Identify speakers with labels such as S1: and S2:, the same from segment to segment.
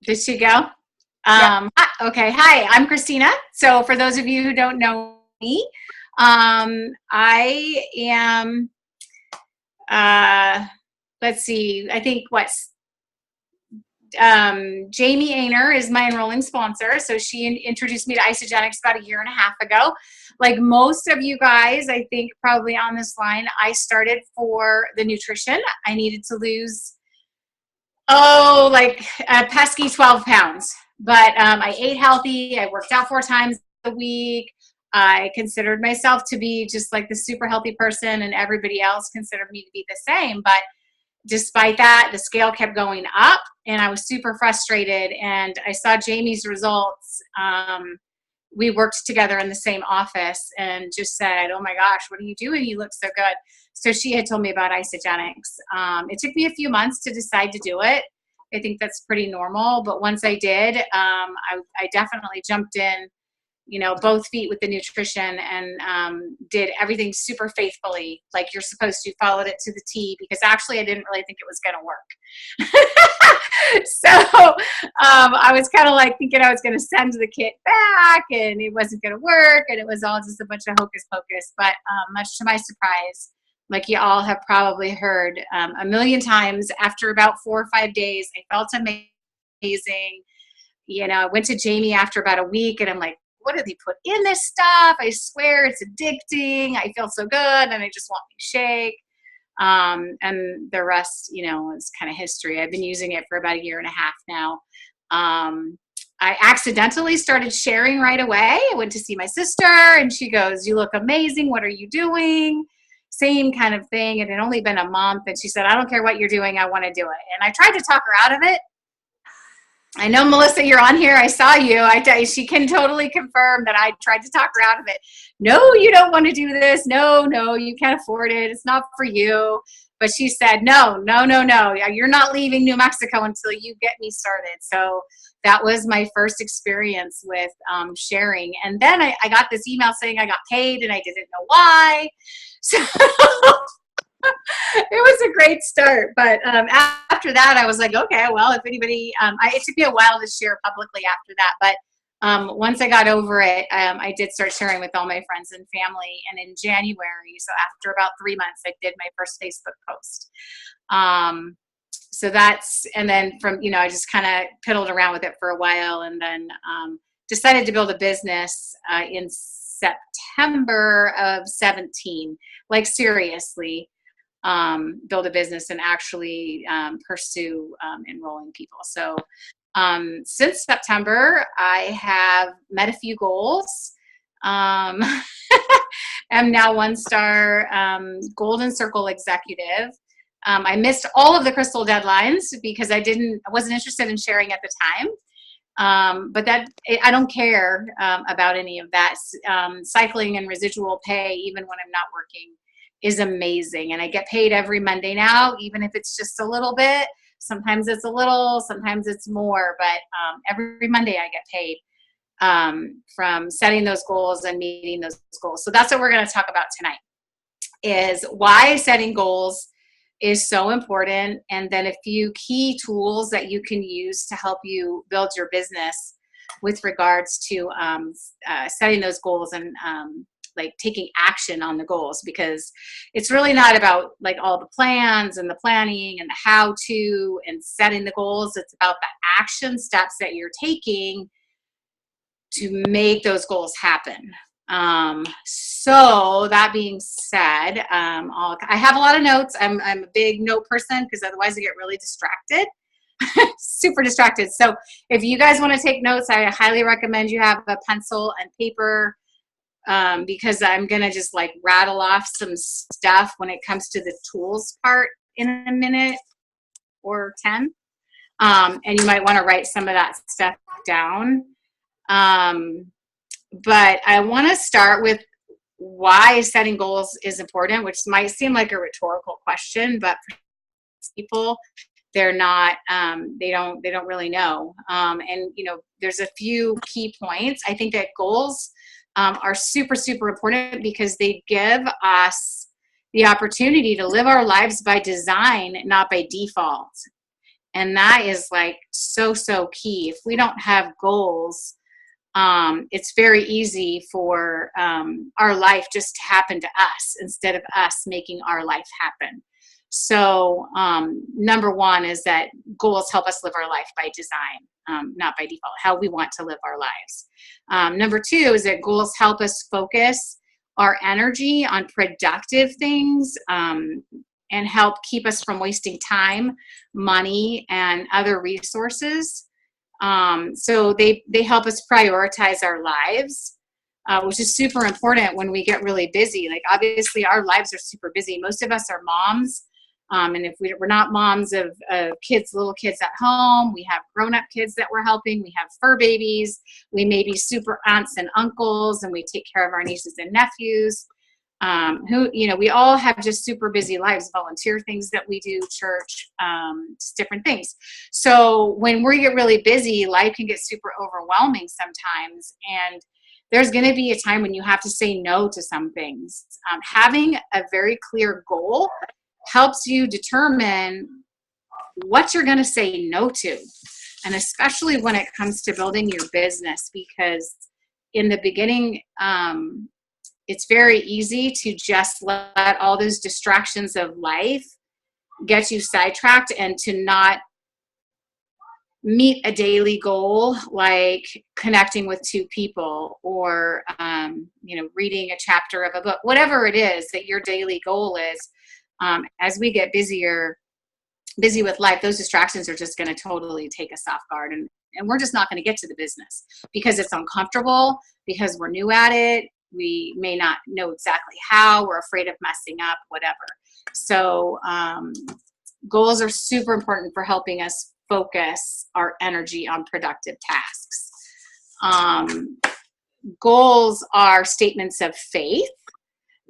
S1: Did she go?
S2: Yeah.
S1: Okay. Hi, I'm Christina. So for those of you who don't know me, I am, uh, let's see, I think Jamie Ainer is my enrolling sponsor. So she introduced me to Isagenix about a year and a half ago. Like most of you guys, I think probably on this line, I started for the nutrition. I needed to lose like a pesky 12 pounds. But I ate healthy. I worked out 4 times a week. I considered myself to be just like the super healthy person, and everybody else considered me to be the same. But despite that, the scale kept going up, and I was super frustrated. And I saw Jamie's results. We worked together in the same office and just said, "Oh my gosh, what are you doing? You look so good." So she had told me about Isagenix. It took me a few months to decide to do it. I think that's pretty normal. But once I did, I definitely jumped in, both feet with the nutrition, and did everything super faithfully, like you're supposed to. Followed it to the T, because actually I didn't really think it was going to work. So I was kind of like thinking I was going to send the kit back, and it wasn't going to work, and it was all just a bunch of hocus pocus. But much to my surprise, like you all have probably heard a million times, after about 4 or 5 days, I felt amazing. I went to Jamie after about a week, and I'm like, what did they put in this stuff? I swear it's addicting. I feel so good, and I just want to shake. And the rest, is kind of history. I've been using it for about a year and a half now. I accidentally started sharing right away. I went to see my sister, and she goes, "You look amazing. What are you doing?" Same kind of thing. It had only been a month, and she said, "I don't care what you're doing. I want to do it." And I tried to talk her out of it. I know, Melissa, you're on here. I saw you. She can totally confirm that I tried to talk her out of it. "No, you don't want to do this. No, you can't afford it. It's not for you." But she said, "No, no, no, no. You're not leaving New Mexico until you get me started." So that was my first experience with sharing. And then I got this email saying I got paid, and I didn't know why. So it was a great start. But after that, I was like, okay, well, if anybody, it took me a while to share publicly after that. But once I got over it, I did start sharing with all my friends and family. And in January, so after about 3 months, I did my first Facebook post. And then I just kind of piddled around with it for a while, and then decided to build a business in September of 17, like seriously. Build a business and actually pursue enrolling people. So since September, I have met a few goals. I'm now 1-star Golden Circle executive. I missed all of the crystal deadlines because I wasn't interested in sharing at the time. But I don't care about any of that. Cycling and residual pay, even when I'm not working, is amazing. And I get paid every Monday now, even if it's just a little bit. Sometimes it's a little, sometimes it's more, but every Monday I get paid from setting those goals and meeting those goals. So that's what we're going to talk about tonight, is why setting goals is so important, and then a few key tools that you can use to help you build your business with regards to setting those goals and like taking action on the goals, because it's really not about like all the plans and the planning and the how to and setting the goals. It's about the action steps that you're taking to make those goals happen. So that being said, I have a lot of notes. I'm a big note person, because otherwise I get really distracted. Super distracted. So if you guys want to take notes, I highly recommend you have a pencil and paper, because I'm going to just like rattle off some stuff when it comes to the tools part in a minute or 10. And you might want to write some of that stuff down. But I want to start with why setting goals is important, which might seem like a rhetorical question, but for people, they're not, they don't really know. And there's a few key points. I think that goals are super, super important, because they give us the opportunity to live our lives by design, not by default. And that is like so, so key. If we don't have goals, it's very easy for our life just to happen to us instead of us making our life happen. So number one is that goals help us live our life by design, not by default, how we want to live our lives. Number two is that goals help us focus our energy on productive things, and help keep us from wasting time, money, and other resources. So they help us prioritize our lives, which is super important when we get really busy. Like obviously our lives are super busy. Most of us are moms. And if we're not moms of kids, little kids at home, we have grown-up kids that we're helping. We have fur babies. We may be super aunts and uncles, and we take care of our nieces and nephews. We all have just super busy lives, volunteer things that we do, church, just different things. So when we get really busy, life can get super overwhelming sometimes. And there's going to be a time when you have to say no to some things. Having a very clear goal helps you determine what you're going to say no to. And especially when it comes to building your business, because in the beginning, it's very easy to just let all those distractions of life get you sidetracked and to not meet a daily goal, like connecting with two people or, reading a chapter of a book, whatever it is that your daily goal is. As we get busy with life, those distractions are just going to totally take us off guard. And we're just not going to get to the business because it's uncomfortable, because we're new at it. We may not know exactly how, we're afraid of messing up, whatever. So goals are super important for helping us focus our energy on productive tasks. Goals are statements of faith.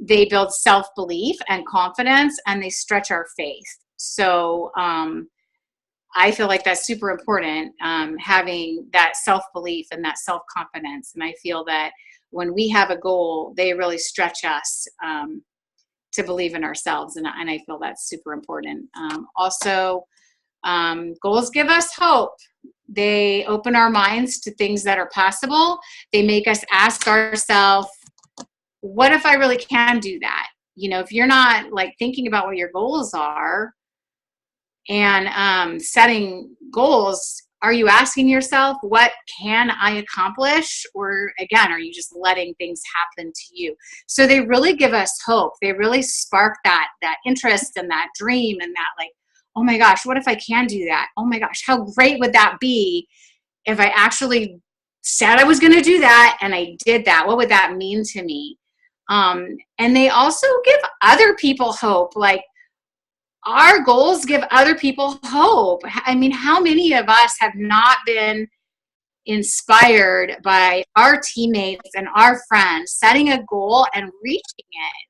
S1: They build self-belief and confidence, and they stretch our faith. So I feel like that's super important, having that self-belief and that self-confidence. And I feel that when we have a goal, they really stretch us to believe in ourselves. And I feel that's super important. Also, goals give us hope. They open our minds to things that are possible. They make us ask ourselves, what if I really can do that? If you're not like thinking about what your goals are and setting goals, are you asking yourself, what can I accomplish? Or again, are you just letting things happen to you? So they really give us hope. They really spark that interest and that dream and that like, oh my gosh, what if I can do that? Oh my gosh, how great would that be if I actually said I was going to do that and I did that? What would that mean to me? And they also give other people hope. Like our goals give other people hope. I mean, how many of us have not been inspired by our teammates and our friends setting a goal and reaching it?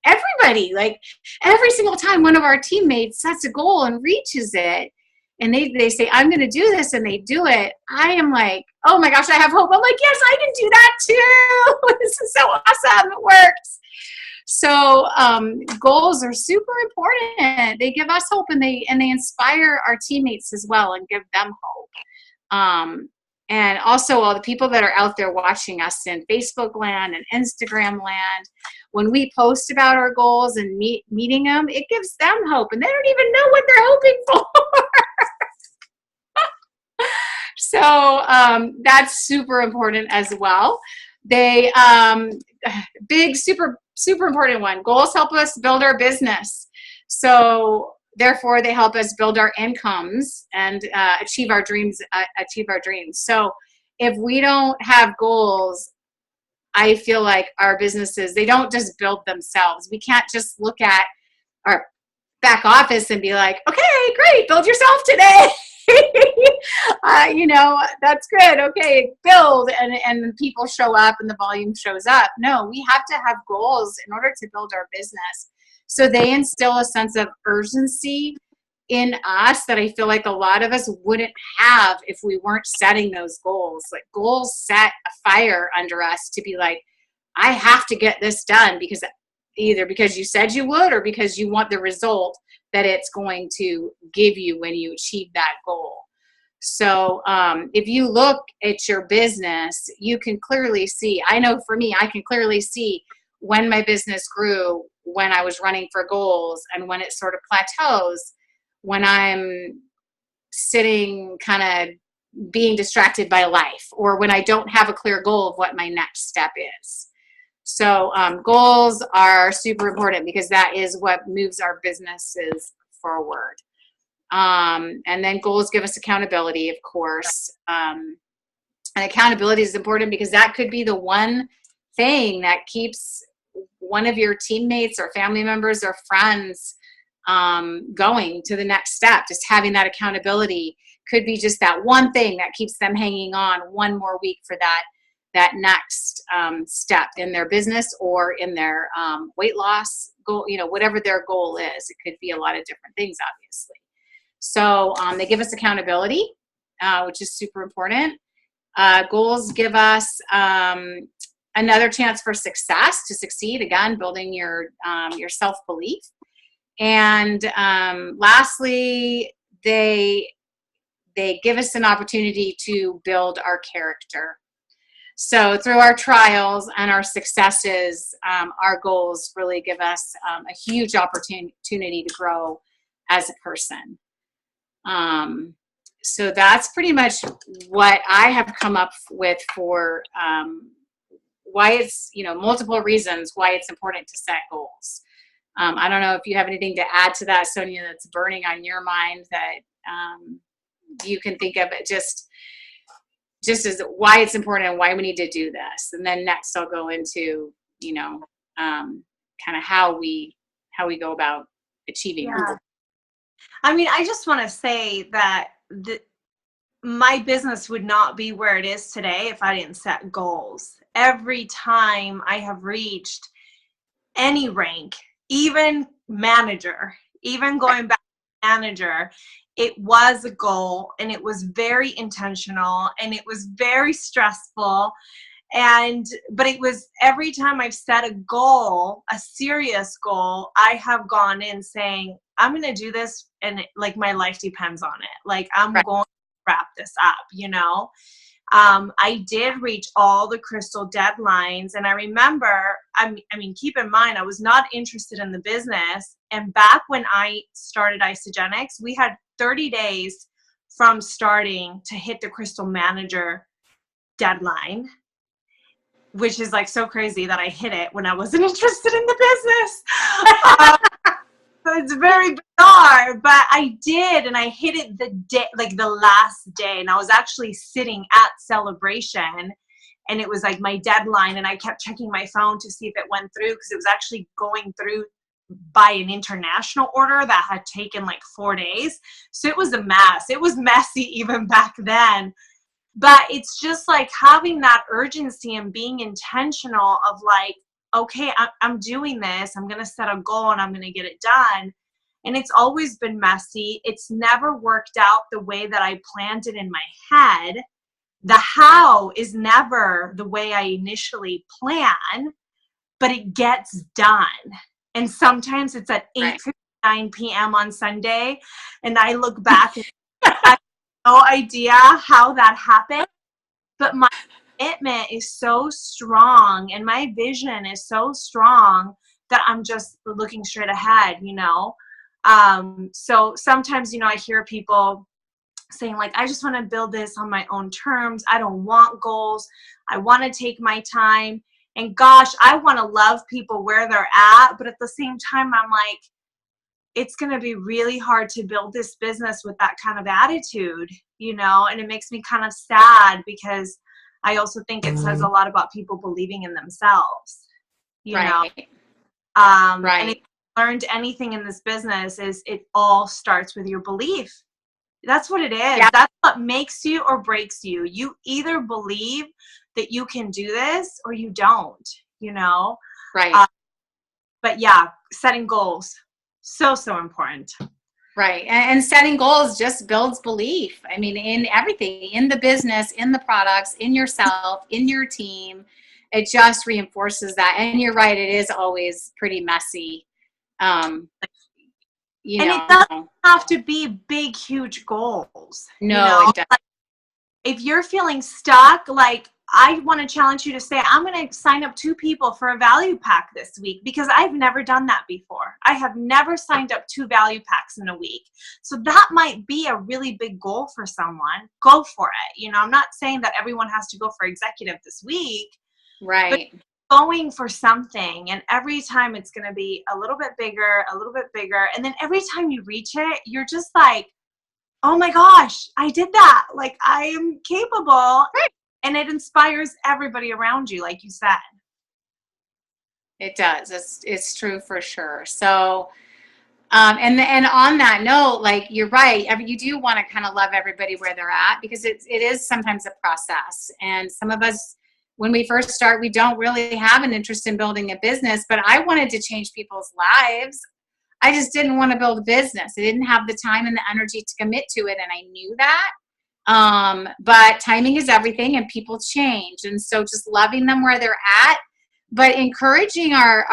S1: Everybody, like every single time one of our teammates sets a goal and reaches it, and they say, I'm going to do this, and they do it, I am like, oh my gosh, I have hope. I'm like, yes, I can do that too. This is so awesome. It works. So goals are super important. They give us hope, and they inspire our teammates as well and give them hope. And also all the people that are out there watching us in Facebook land and Instagram land, when we post about our goals and meeting them, it gives them hope, and they don't even know what they're hoping for. So that's super important as well. They big, super important one. Goals help us build our business. So therefore, they help us build our incomes and achieve our dreams. So if we don't have goals, I feel like our businesses, they don't just build themselves. We can't just look at our back office and be like, okay, great, build yourself today. That's good. Okay, build, and people show up and the volume shows up. No, we have to have goals in order to build our business. So they instill a sense of urgency in us that I feel like a lot of us wouldn't have if we weren't setting those goals. Like goals set a fire under us to be like, I have to get this done because either because you said you would or because you want the result that it's going to give you when you achieve that goal. So if you look at your business, you can clearly see, I know for me, I can clearly see when my business grew, when I was running for goals, and when it sort of plateaus, when I'm sitting kind of being distracted by life, or when I don't have a clear goal of what my next step is. So goals are super important because that is what moves our businesses forward. And then goals give us accountability, of course. And accountability is important because that could be the one thing that keeps one of your teammates or family members or friends going to the next step. Just having that accountability could be just that one thing that keeps them hanging on one more week for that next step in their business or in their weight loss goal, whatever their goal is. It could be a lot of different things, obviously. So they give us accountability, which is super important. Goals give us another chance for success, to succeed, again, building your self-belief. And lastly, they give us an opportunity to build our character. So through our trials and our successes, our goals really give us a huge opportunity to grow as a person. So that's pretty much what I have come up with for why it's, multiple reasons why it's important to set goals. I don't know if you have anything to add to that, Sonia, that's burning on your mind that you can think of it just as why it's important and why we need to do this. And then next I'll go into, kind of how we go about achieving
S2: goals. I mean, I just want to say that my business would not be where it is today if I didn't set goals. Every time I have reached any rank, even manager, even going back to manager, it was a goal, and it was very intentional, and it was very stressful. But it was, every time I've set a goal, a serious goal, I have gone in saying, I'm going to do this, and my life depends on it. Like, I'm going to wrap this up, I did reach all the Crystal deadlines. And I remember, I mean, keep in mind, I was not interested in the business. And back when I started Isagenix, we had 30 days from starting to hit the Crystal Manager deadline, which is so crazy that I hit it when I wasn't interested in the business. So it's very bizarre, but I did, and I hit it the day, the last day, and I was actually sitting at Celebration, and it was my deadline, and I kept checking my phone to see if it went through, because it was actually going through by an international order that had taken 4 days. So it was a mess. It was messy even back then. But it's just having that urgency and being intentional of okay, I'm doing this. I'm going to set a goal and I'm going to get it done. And it's always been messy. It's never worked out the way that I planned it in my head. The how is never the way I initially plan, but it gets done. And sometimes it's at 8:59 p.m. on Sunday, and I look back and I have no idea how that happened, but my commitment is so strong and my vision is so strong that I'm just looking straight ahead, So sometimes, I hear people saying I just want to build this on my own terms. I don't want goals. I want to take my time. And gosh, I want to love people where they're at. But at the same time, I'm it's going to be really hard to build this business with that kind of attitude, and it makes me kind of sad, because I also think it says a lot about people believing in themselves, you know? And if you learned anything in this business, is it all starts with your belief. That's what it is. Yeah. That's what makes you or breaks you. You either believe that you can do this or you don't, Right. But yeah, setting goals, so important.
S1: Right. And setting goals just builds belief. I mean, in everything, in the business, in the products, in yourself, in your team. it just reinforces that. And you're right, it is always pretty messy. Um,
S2: And it doesn't have to be big, huge goals.
S1: No, it doesn't.
S2: If you're feeling stuck, like, I want to challenge you to say, I'm going to sign up 2 people for a value pack this week, because I've never done that before. I have never signed up 2 value packs in a week. So that might be a really big goal for someone. Go for it. I'm not saying that everyone has to go for executive this week.
S1: Right.
S2: But going for something, and every time it's going to be a little bit bigger, a little bit bigger. And then every time you reach it, you're just like, oh my gosh, I did that. Like, I am capable.
S1: Right.
S2: And it inspires everybody around you, like you said.
S1: It does. It's true for sure. So, and on that note, like, you're right. You do want to kind of love everybody where they're at, because it is sometimes a process. And some of us, when we first start, we don't really have an interest in building a business, but I wanted to change people's lives. I just didn't want to build a business. I didn't have the time and the energy to commit to it. And I knew that. But timing is everything, and people change. And so just loving them where they're at, but encouraging our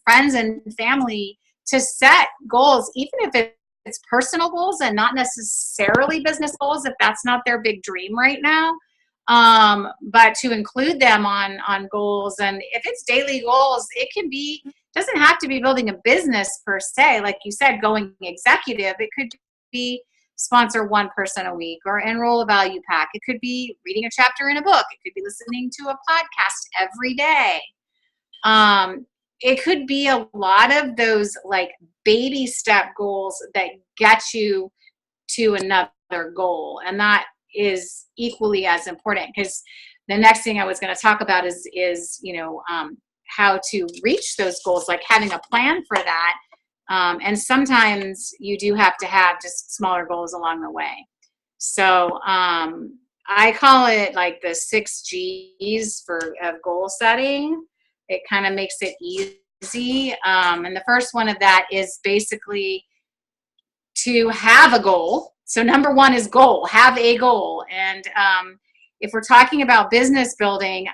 S1: friends and family to set goals, even if it's personal goals and not necessarily business goals, if that's not their big dream right now. But to include them on goals. And if it's daily goals, doesn't have to be building a business per se. Like you said, going executive, it could be sponsor 1 person a week, or enroll a value pack. It could be reading a chapter in a book. It could be listening to a podcast every day. It could be a lot of those like baby step goals that get you to another goal. And that is equally as important, because the next thing I was going to talk about is how to reach those goals, like having a plan for that. And sometimes you do have to have just smaller goals along the way. So I call it like the 6 G's of goal setting. It kind of makes it easy. And the first one of that is basically to have a goal. So number 1 is goal, have a goal. And if we're talking about business building,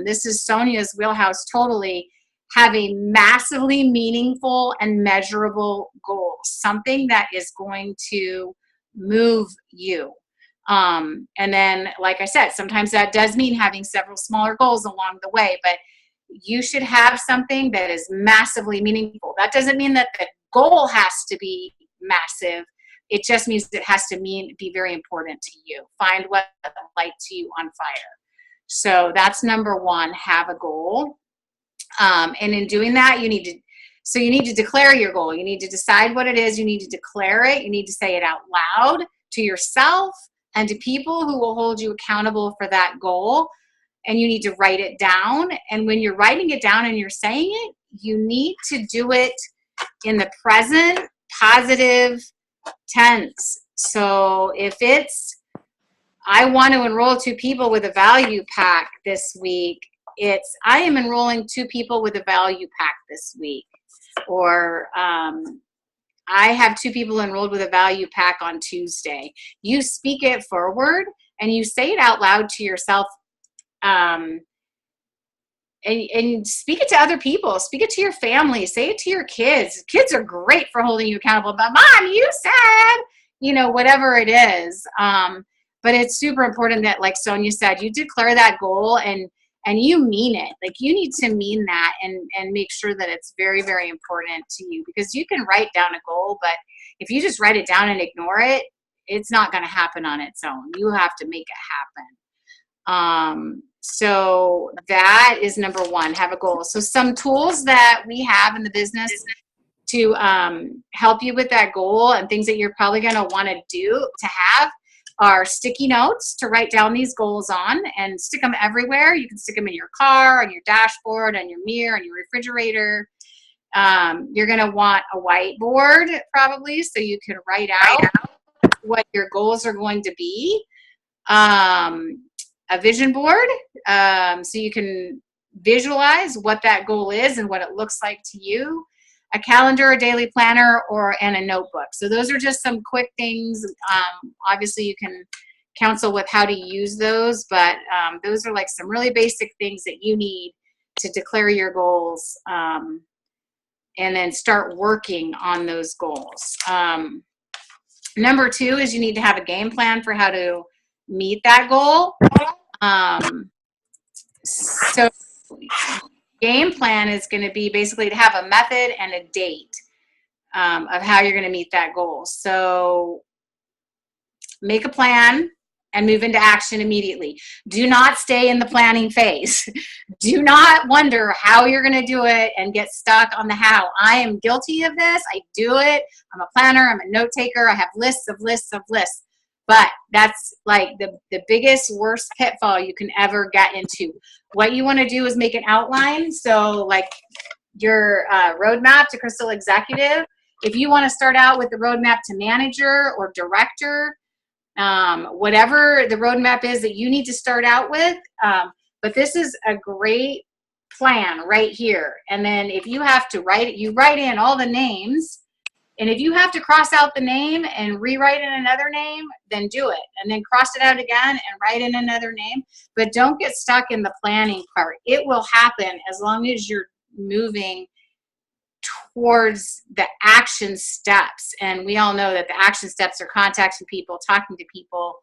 S1: this is Sonia's wheelhouse totally. Have a massively meaningful and measurable goal, something that is going to move you. And then, like I said, sometimes that does mean having several smaller goals along the way, but you should have something that is massively meaningful. That doesn't mean that the goal has to be massive. It just means it has to be very important to you. Find what lights you on fire. So that's number 1, have a goal. And in doing that, you need to declare your goal. You need to decide what it is. You need to declare it. You need to say it out loud to yourself and to people who will hold you accountable for that goal. And you need to write it down. And when you're writing it down and you're saying it, you need to do it in the present positive tense. So if it's, I want to enroll 2 people with a value pack this week, it's, I am enrolling 2 people with a value pack this week. Or I have 2 people enrolled with a value pack on Tuesday. You speak it forward and you say it out loud to yourself, and speak it to other people. Speak it to your family. Say it to your kids. Kids are great for holding you accountable. But Mom, you said, whatever it is. But it's super important that, like Sonia said, you declare that goal and you mean it. Like, you need to mean that and make sure that it's very, very important to you, because you can write down a goal, but if you just write it down and ignore it, it's not going to happen on its own. You have to make it happen. So that is number 1, have a goal. So some tools that we have in the business to help you with that goal, and things that you're probably going to want to have, are sticky notes to write down these goals on and stick them everywhere. You can stick them in your car, on your dashboard, on your mirror, on your refrigerator. You're going to want a whiteboard probably, so you can write out what your goals are going to be. A vision board, so you can visualize what that goal is and what it looks like to you. A calendar, a daily planner, and a notebook. So those are just some quick things. Obviously, you can counsel with how to use those, but those are like some really basic things that you need to declare your goals, and then start working on those goals. Number 2 is you need to have a game plan for how to meet that goal. So game plan is going to be basically to have a method and a date of how you're going to meet that goal. So make a plan and move into action immediately. Do not stay in the planning phase. Do not wonder how you're going to do it and get stuck on the how. I am guilty of this. I do it. I'm a planner. I'm a note taker. I have lists of lists of lists. But that's like the biggest, worst pitfall you can ever get into. What you want to do is make an outline. So like your roadmap to Crystal Executive, if you want to start out with the roadmap to manager or director, whatever the roadmap is that you need to start out with. But this is a great plan right here. And then if you have to write it, you write in all the names. And if you have to cross out the name and rewrite in another name, then do it. And then cross it out again and write in another name. But don't get stuck in the planning part. It will happen as long as you're moving towards the action steps. And we all know that the action steps are contacting people, talking to people.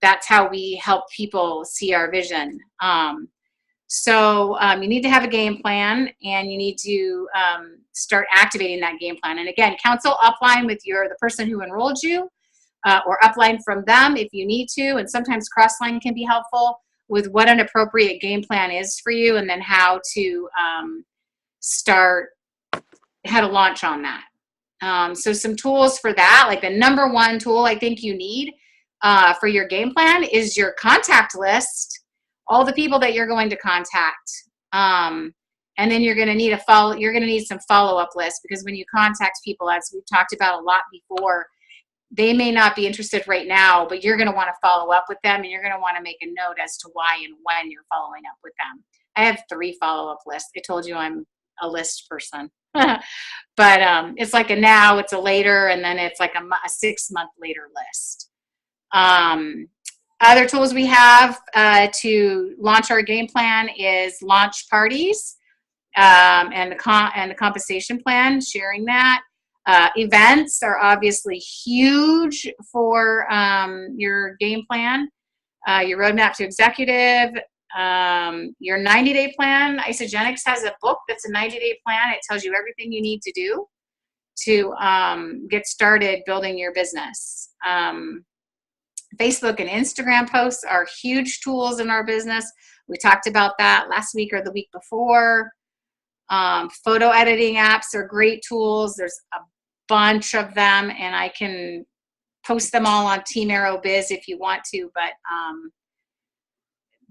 S1: That's how we help people see our vision. So you need to have a game plan, and you need to start activating that game plan. And again, counsel upline with the person who enrolled you, or upline from them if you need to. And sometimes crossline can be helpful with what an appropriate game plan is for you, and then how to how to launch on that. So some tools for that, like the number 1 tool I think you need for your game plan is your contact list, all the people that you're going to contact. And then you're going to need some follow-up lists, because when you contact people, as we've talked about a lot before, they may not be interested right now, but you're going to want to follow up with them, and you're going to want to make a note as to why and when you're following up with them. I have 3 follow-up lists. I told you I'm a list person. But it's like a now, it's a later, and then it's like a 6-month later list. Other tools we have to launch our game plan is launch parties, and the compensation plan, sharing that. Events are obviously huge for your game plan, your roadmap to executive, your 90-day plan. Isagenix has a book that's a 90-day plan. It tells you everything you need to do to get started building your business. Facebook and Instagram posts are huge tools in our business. We talked about that last week or the week before. Photo editing apps are great tools. There's a bunch of them, and I can post them all on Team Arrow Biz if you want to, but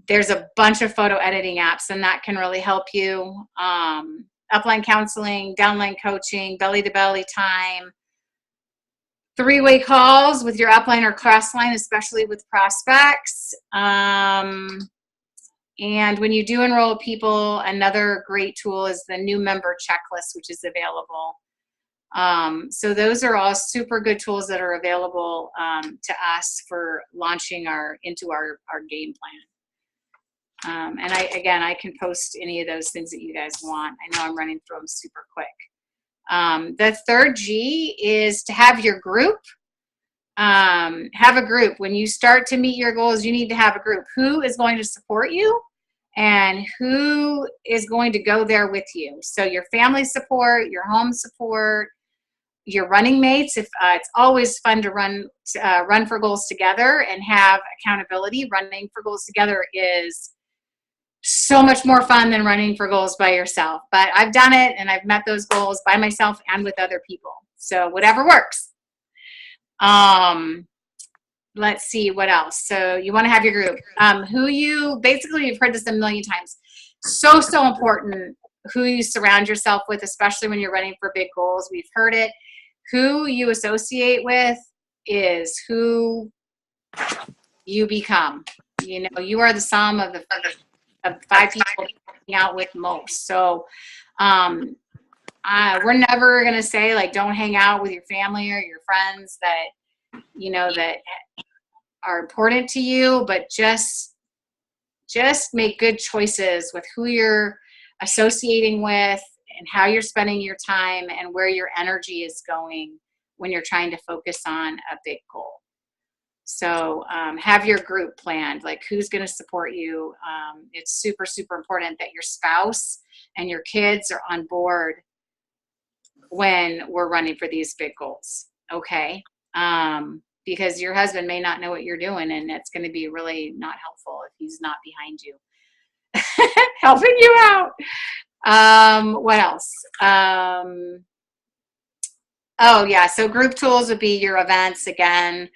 S1: there's a bunch of photo editing apps, and that can really help you. Upline counseling, downline coaching, belly-to-belly time, 3-way calls with your upline or crossline, especially with prospects. And when you do enroll people, another great tool is the new member checklist, which is available. So those are all super good tools that are available to us for launching into our game plan. And I can post any of those things that you guys want. I know I'm running through them super quick. The 3rd G is to have your group. Have a group. When you start to meet your goals, you need to have a group. Who is going to support you, and who is going to go there with you? So your family support, your home support, your running mates. If it's always fun to run for goals together and have accountability. Running for goals together is so much more fun than running for goals by yourself. But I've done it, and I've met those goals by myself and with other people. So whatever works. Let's see what else. So you want to have your group. You've heard this a million times. So important who you surround yourself with, especially when you're running for big goals. We've heard it. Who you associate with is who you become. You know, you are the sum of the 5 people you're hanging out with most. So we're never going to say, like, don't hang out with your family or your friends that are important to you, but just make good choices with who you're associating with and how you're spending your time and where your energy is going when you're trying to focus on a big goal. So have your group planned, like who's going to support you. It's super, super important that your spouse and your kids are on board when we're running for these big goals. Okay. Because your husband may not know what you're doing, and it's going to be really not helpful if he's not behind you, helping you out. What else? Oh yeah. So group tools would be your events again,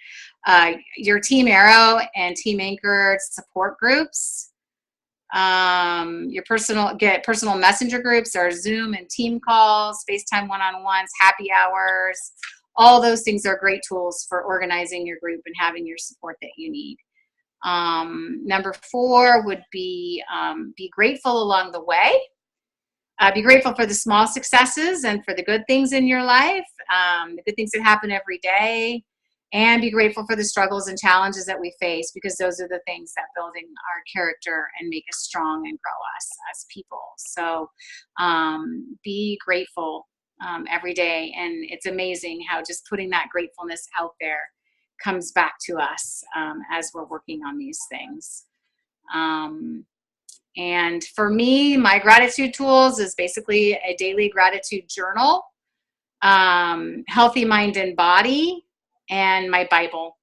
S1: your Team Arrow and Team Anchor support groups, your personal messenger groups or Zoom and team calls, FaceTime one-on-ones, happy hours. All those things are great tools for organizing your group and having your support that you need. Number 4 would be grateful along the way. Be grateful for the small successes and for the good things in your life, the good things that happen every day, and be grateful for the struggles and challenges that we face, because those are the things that building our character and make us strong and grow us as people. So be grateful every day, and it's amazing how just putting that gratefulness out there comes back to us as we're working on these things. And for me, my gratitude tools is basically a daily gratitude journal, Healthy Mind and Body, and my Bible,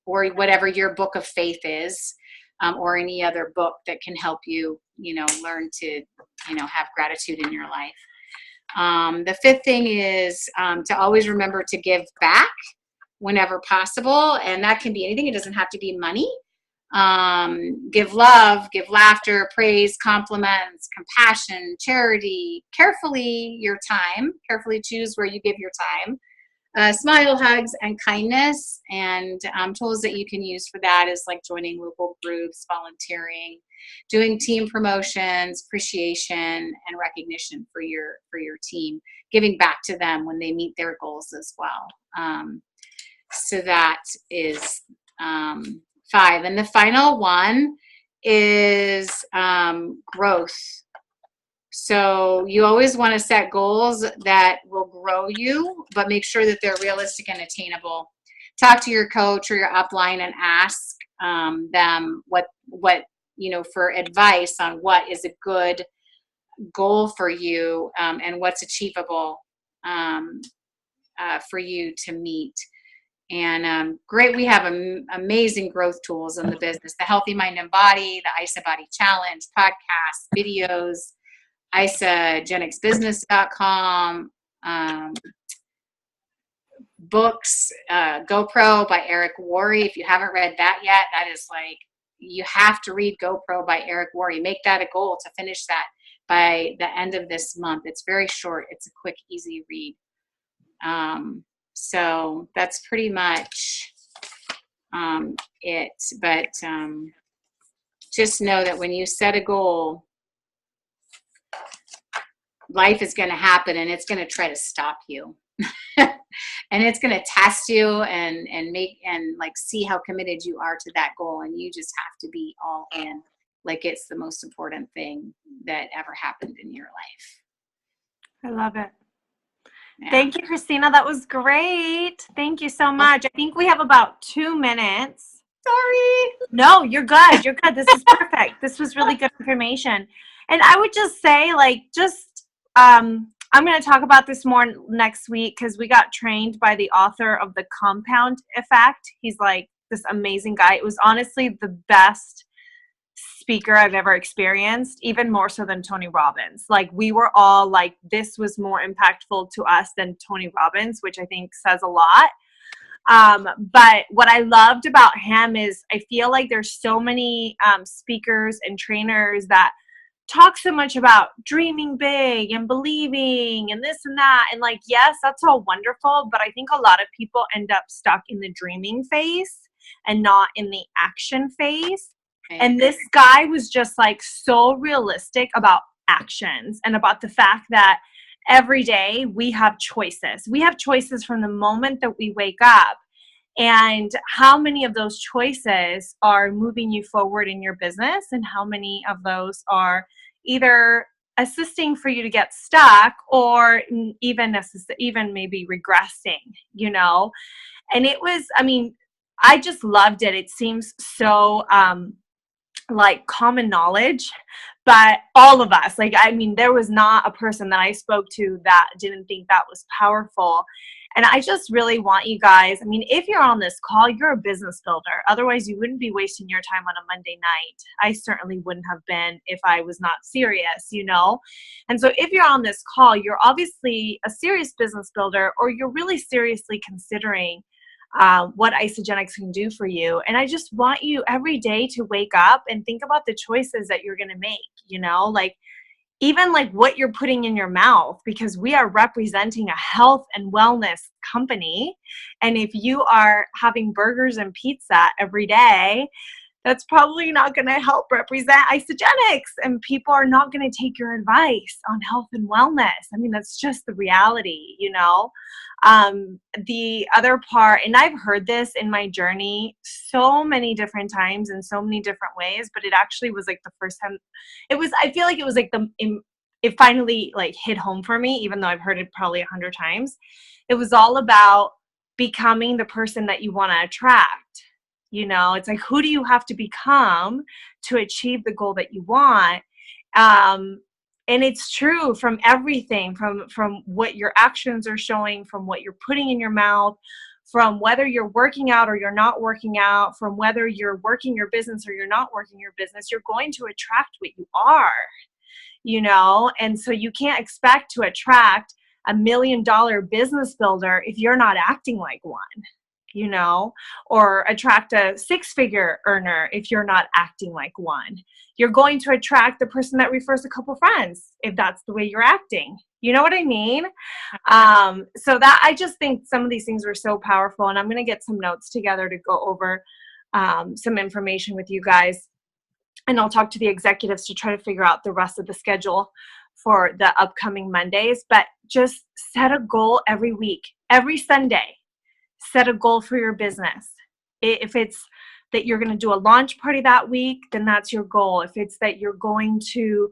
S1: or whatever your book of faith is, or any other book that can help you, learn to, have gratitude in your life. The 5th thing is to always remember to give back whenever possible, and that can be anything. It doesn't have to be money. Give love, give laughter, praise, compliments, compassion, charity, carefully choose where you give your time, smile, hugs, and kindness. And tools that you can use for that is like joining local groups, volunteering, doing team promotions, appreciation, and recognition for your team, giving back to them when they meet their goals as well. So that is 5. And the final one is growth. So you always want to set goals that will grow you, but make sure that they're realistic and attainable. Talk to your coach or your upline and ask them what for advice on what is a good goal for you, and what's achievable for you to meet. And great, we have amazing growth tools in the business: the Healthy Mind and Body, the ISA Body Challenge, podcasts, videos, ISAGenXBusiness.com, books, GoPro by Eric Worre. If you haven't read that yet, that is like, you have to read GoPro by Eric Worre. Make that a goal to finish that by the end of this month. It's very short. It's a quick, easy read. So that's pretty much it. But just know that when you set a goal, life is going to happen, and it's going to try to stop you. And it's going to test you and see how committed you are to that goal. And you just have to be all in, like it's the most important thing that ever happened in your life.
S2: I love it.
S1: Yeah.
S2: Thank you, Christina. That was great. Thank you so much. I think we have about 2 minutes.
S1: Sorry.
S2: No, you're good. You're good. This is perfect. This was really good information. And I would just say, I'm going to talk about this more next week, because we got trained by the author of The Compound Effect. He's like this amazing guy. It was honestly the best speaker I've ever experienced, even more so than Tony Robbins. Like, we were all like, this was more impactful to us than Tony Robbins, which I think says a lot. But what I loved about him is I feel like there's so many speakers and trainers that talk so much about dreaming big and believing and this and that. And like, yes, that's all wonderful, but I think a lot of people end up stuck in the dreaming phase and not in the action phase. And this guy was just like so realistic about actions and about the fact that every day we have choices. We have choices from the moment that we wake up. and how many of those choices are moving you forward in your business, and how many of those are either assisting for you to get stuck, or even maybe regressing, you know. And it was, I mean, I just loved it. It seems so like common knowledge, but all of us, like, I mean, there was not a person that I spoke to that didn't think that was powerful. And I just really want you guys, I mean, if you're on this call, you're a business builder. Otherwise, you wouldn't be wasting your time on a Monday night. I certainly wouldn't have been if I was not serious, you know? And so if you're on this call, you're obviously a serious business builder, or you're really seriously considering what Isagenix can do for you. And I just want you every day to wake up and think about the choices that you're going to make, you know, like even like what you're putting in your mouth, because we are representing a health and wellness company. And if you are having burgers and pizza every day, that's probably not going to help represent Isagenix, and people are not going to take your advice on health and wellness. I mean, that's just the reality, you know. The other part, and I've heard this in my journey so many different times in so many different ways, but it actually was like the first time I feel like it was like it finally like hit home for me, even though I've heard it probably 100 times. It was all about becoming the person that you want to attract. You know, it's like, who do you have to become to achieve the goal that you want? And it's true from everything, from what your actions are showing, from what you're putting in your mouth, from whether you're working out or you're not working out, from whether you're working your business or you're not working your business. You're going to attract what you are, you know? And so you can't expect to attract $1 million business builder if you're not acting like one, you know, or attract a 6-figure earner if you're not acting like one. You're going to attract the person that refers a couple friends if that's the way you're acting. You know what I mean? So that, I just think some of these things are so powerful, and I'm going to get some notes together to go over some information with you guys. And I'll talk to the executives to try to figure out the rest of the schedule for the upcoming Mondays. But just set a goal every week, every Sunday. Set a goal for your business. If it's that you're going to do a launch party that week, then that's your goal. If it's that you're going to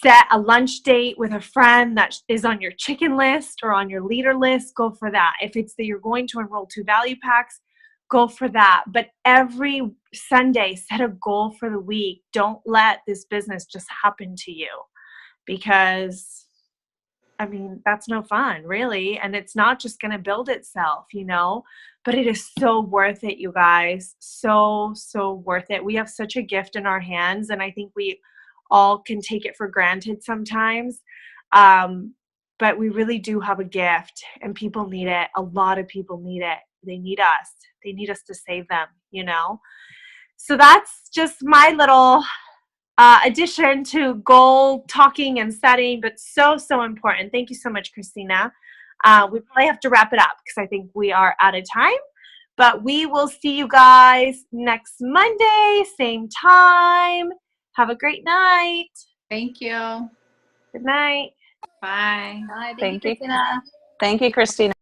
S2: set a lunch date with a friend that is on your chicken list or on your leader list, go for that. If it's that you're going to enroll 2 value packs, go for that. But every Sunday, set a goal for the week. Don't let this business just happen to you, because I mean, that's no fun, really. And it's not just going to build itself, you know, but it is so worth it, you guys. So, so worth it. We have such a gift in our hands, and I think we all can take it for granted sometimes. But we really do have a gift, and people need it. A lot of people need it. They need us. They need us to save them, you know. So that's just my little addition to goal talking and setting, but so, so important. Thank you so much, Christina. We probably have to wrap it up because I think we are out of time, but we will see you guys next Monday, same time. Have a great night.
S1: Thank you.
S2: Good night.
S1: Bye.
S3: Bye.
S4: Thank you.
S3: Christina.
S4: Thank you, Christina.